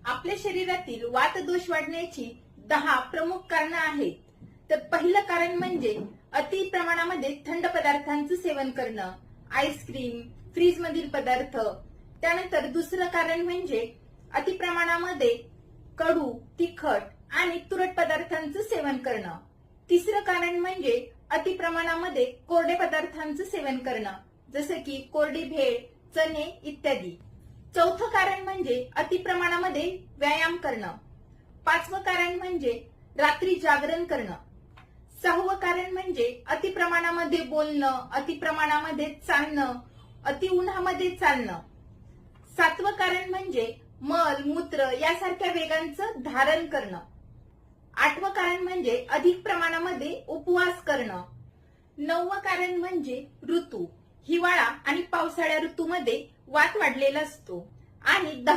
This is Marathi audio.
आपल्या शरीरातील वातदोष वाढण्याची 10 प्रमुख कारणं आहेत. तर पहिलं कारण म्हणजे अति प्रमाणामध्ये थंड पदार्थांचं सेवन करणं, आईस्क्रीम, फ्रीज मधील पदार्थ. त्यानंतर दुसरं कारण म्हणजे अति प्रमाणामध्ये कडू, तिखट आणि तुरट पदार्थांचं सेवन करणं. तिसरं कारण म्हणजे अति प्रमाणामध्ये कोरडे पदार्थांचं सेवन करणं, जसं की कोरडी भेळ, चणे इत्यादी. चौथं कारण म्हणजे अति प्रमाणामध्ये व्यायाम करणं. पाचवं कारण म्हणजे रात्री जागरण करणं. सहावं कारण म्हणजे अति प्रमाणामध्ये बोलणं, अति प्रमाणामध्ये चालणं, अति उन्हामध्ये चालणं. सातवं कारण म्हणजे मल, मूत्र यासारख्या वेगांचं धारण करणं. आठवं कारण म्हणजे अधिक प्रमाणामध्ये उपवास करणं. नववं कारण म्हणजे ऋतू. हिवाळा आणि पावसाळ्या ऋतूमध्ये वात वाढलेला असतो. आणि 10